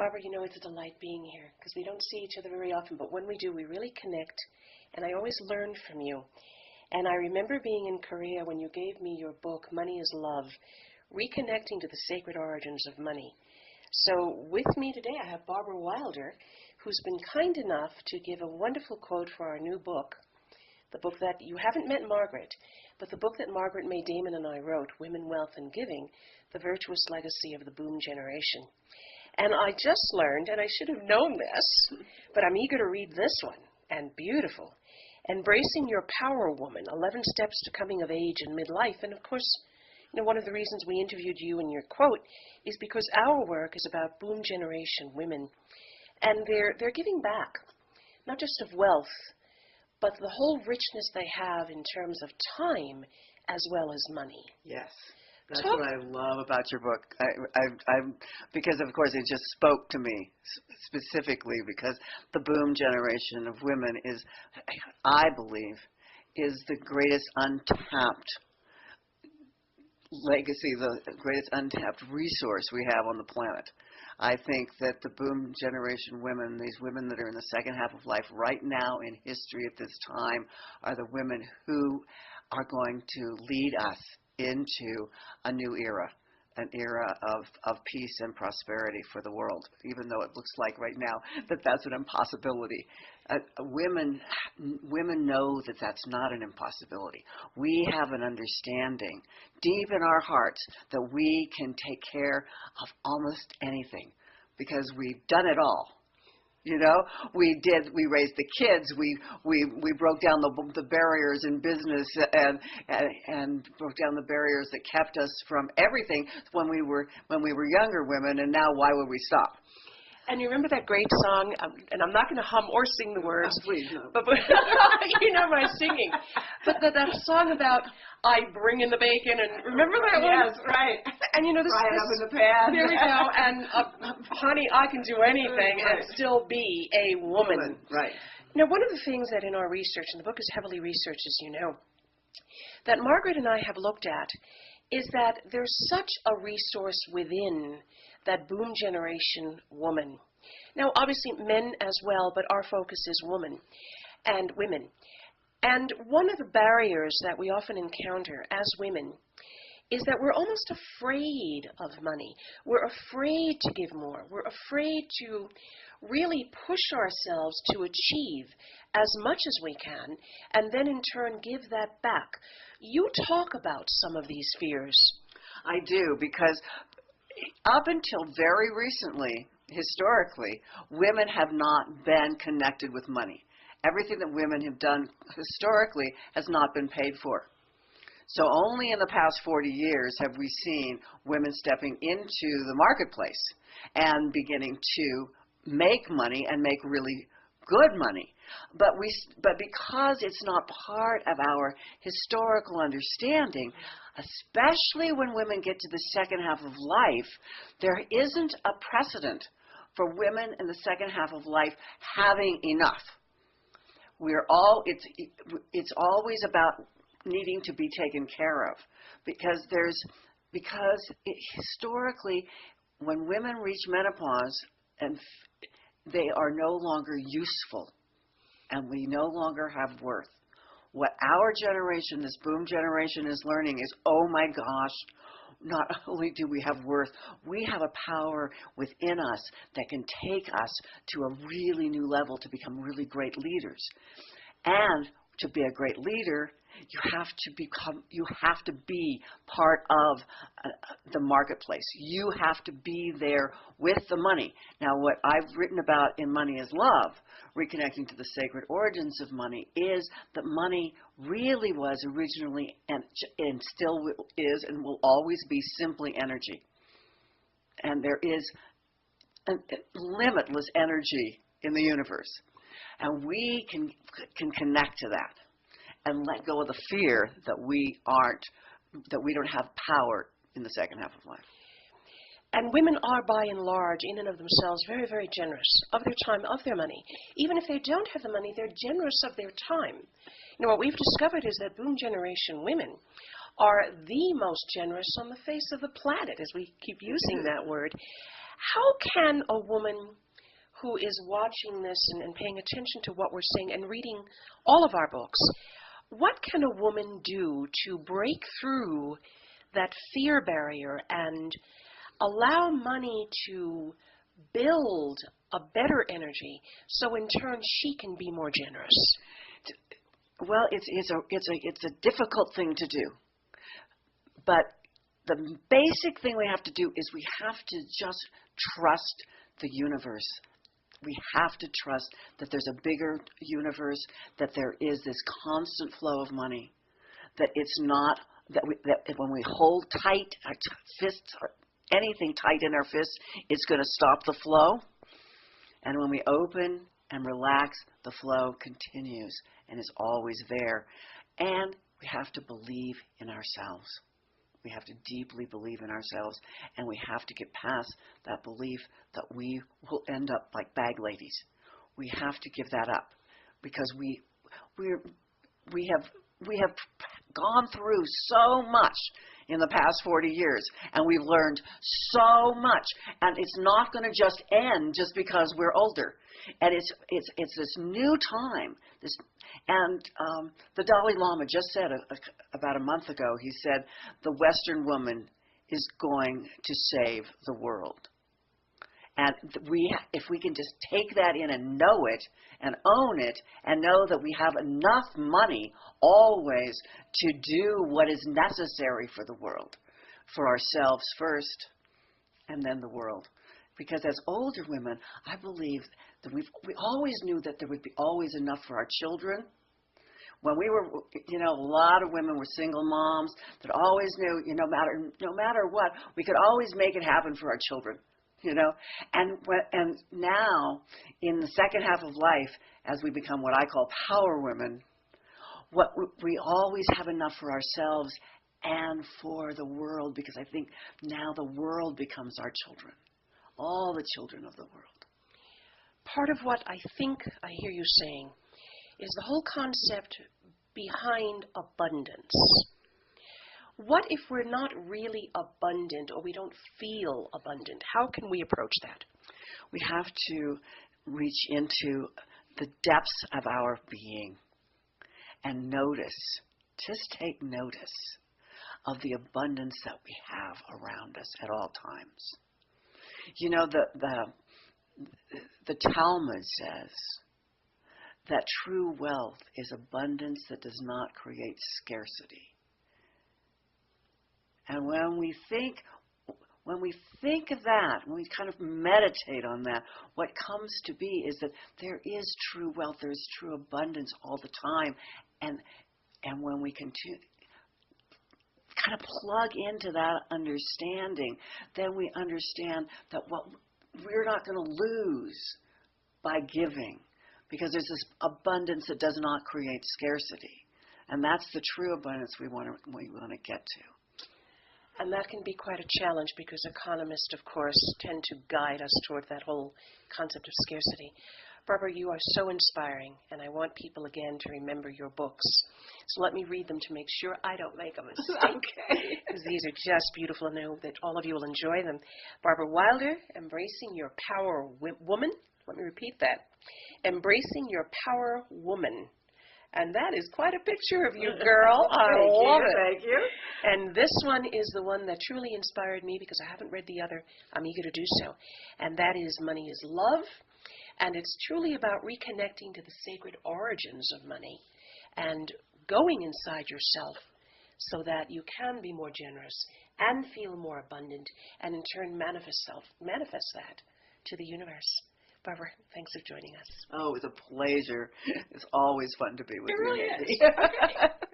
Barbara, you know, it's a delight being here because we don't see each other very often, but when we do, we really connect, and I always learn from you. And I remember being in Korea when you gave me your book, Money is Love, Reconnecting to the Sacred Origins of Money. So with me today, I have Barbara Wilder, who's been kind enough to give a wonderful quote for our new book, the book that you haven't met Margaret, but the book that Margaret May Damon and I wrote, Women, Wealth, and Giving, The Virtuous Legacy of the Boom Generation. And I just learned, and I should have known this, but I'm eager to read this one, and beautiful. Embracing Your Power, Woman, 11 Steps to Coming of Age and Midlife. And of course, you know, one of the reasons we interviewed you in your quote is because our work is about boom generation women. And they're giving back, not just of wealth, but the whole richness they have in terms of time as well as money. Yes. That's what I love about your book. Because, of course, it just spoke to me specifically because the boom generation of women is, I believe, is the greatest untapped legacy, the greatest untapped resource we have on the planet. I think that the boom generation women, these women that are in the second half of life right now in history at this time, are the women who are going to lead us into a new era, an era of peace and prosperity for the world, even though it looks like right now that that's an impossibility. Women know that that's not an impossibility. We have an understanding deep in our hearts that we can take care of almost anything because we've done it all. You know, we raised the kids, we broke down the barriers in business and broke down the barriers that kept us from everything when we were younger women, and now why would we stop? And you remember that great song, and I'm not going to hum or sing the words, please, no. but you know my singing, but that song about I bring in the bacon, and remember that one? Yes, right. And you know, this fry it up in the pan. There we go, and honey, I can do anything and still be a woman. Right. Now, one of the things that in our research, and the book is heavily researched, as you know, that Margaret and I have looked at is that there's such a resource within that boom generation woman. Now, obviously, men as well, but our focus is women and women. And one of the barriers that we often encounter as women is that we're almost afraid of money. We're afraid to give more. We're afraid to really push ourselves to achieve as much as we can, and then in turn give that back. You talk about some of these fears. I do, because up until very recently, historically, women have not been connected with money. Everything that women have done historically has not been paid for. So only in the past 40 years have we seen women stepping into the marketplace and beginning to make money and make really good money. But because it's not part of our historical understanding, especially when women get to the second half of life, there isn't a precedent for women in the second half of life having enough. It's always about needing to be taken care of, because historically, when women reach menopause and they are no longer useful, and we no longer have worth. What our generation, this boom generation, is learning is, oh my gosh, not only do we have worth, we have a power within us that can take us to a really new level to become really great leaders. And to be a great leader, you have to be part of the marketplace. You have to be there with the money. Now, what I've written about in Money is Love, reconnecting to the sacred origins of money, is that money really was originally and still is and will always be simply energy. And there is a limitless energy in the universe. And we can connect to that and let go of the fear that we don't have power in the second half of life. And women are, by and large, in and of themselves, very, very generous of their time, of their money. Even if they don't have the money, they're generous of their time. You know, what we've discovered is that boom generation women are the most generous on the face of the planet, as we keep using that word. How can a woman who is watching this and paying attention to what we're saying and reading all of our books, what can a woman do to break through that fear barrier and allow money to build a better energy so in turn she can be more generous? Well, it's a difficult thing to do. But the basic thing we have to do is we have to just trust the universe. We have to trust that there's a bigger universe, that there is this constant flow of money, that it's not, that when we hold tight our fists, or anything tight in our fists, it's going to stop the flow. And when we open and relax, the flow continues and is always there. And we have to believe in ourselves. We have to deeply believe in ourselves, and we have to get past that belief that we will end up like bag ladies. We have to give that up, because we have gone through so much in the past 40 years, and we've learned so much, and it's not going to just end just because we're older. And it's this new time. The Dalai Lama just said about a month ago, he said, the Western woman is going to save the world. And if we can just take that in and know it and own it and know that we have enough money always to do what is necessary for the world, for ourselves first and then the world. Because as older women, I believe that we always knew that there would be always enough for our children. When we were, a lot of women were single moms that always knew, no matter what, we could always make it happen for our children, And now, in the second half of life, as we become what I call power women, we always have enough for ourselves and for the world, because I think now the world becomes our children. All the children of the world. Part of what I think I hear you saying is the whole concept behind abundance. What if we're not really abundant, or we don't feel abundant? How can we approach that? We have to reach into the depths of our being and notice, just take notice of the abundance that we have around us at all times. The Talmud says that true wealth is abundance that does not create scarcity. And when we think of that, when we kind of meditate on that, what comes to be is that there is true wealth, there is true abundance all the time. And when we continue, kind of plug into that understanding, then we understand that what we're not going to lose by giving, because there's this abundance that does not create scarcity, and that's the true abundance we want to get to. And that can be quite a challenge, because economists, of course, tend to guide us toward that whole concept of scarcity. Barbara, you are so inspiring, and I want people again to remember your books. So let me read them to make sure I don't make a mistake. Okay. Because these are just beautiful, and I hope that all of you will enjoy them. Barbara Wilder, Embracing Your Power Woman. Let me repeat that. Embracing Your Power Woman. And that is quite a picture of you, girl. I love it. Thank you. And this one is the one that truly inspired me, because I haven't read the other. I'm eager to do so. And that is Money is Love. And it's truly about reconnecting to the sacred origins of money and going inside yourself so that you can be more generous and feel more abundant, and in turn manifest that to the universe. Barbara, thanks for joining us. Oh, it was a pleasure. It's always fun to be with you. It really is.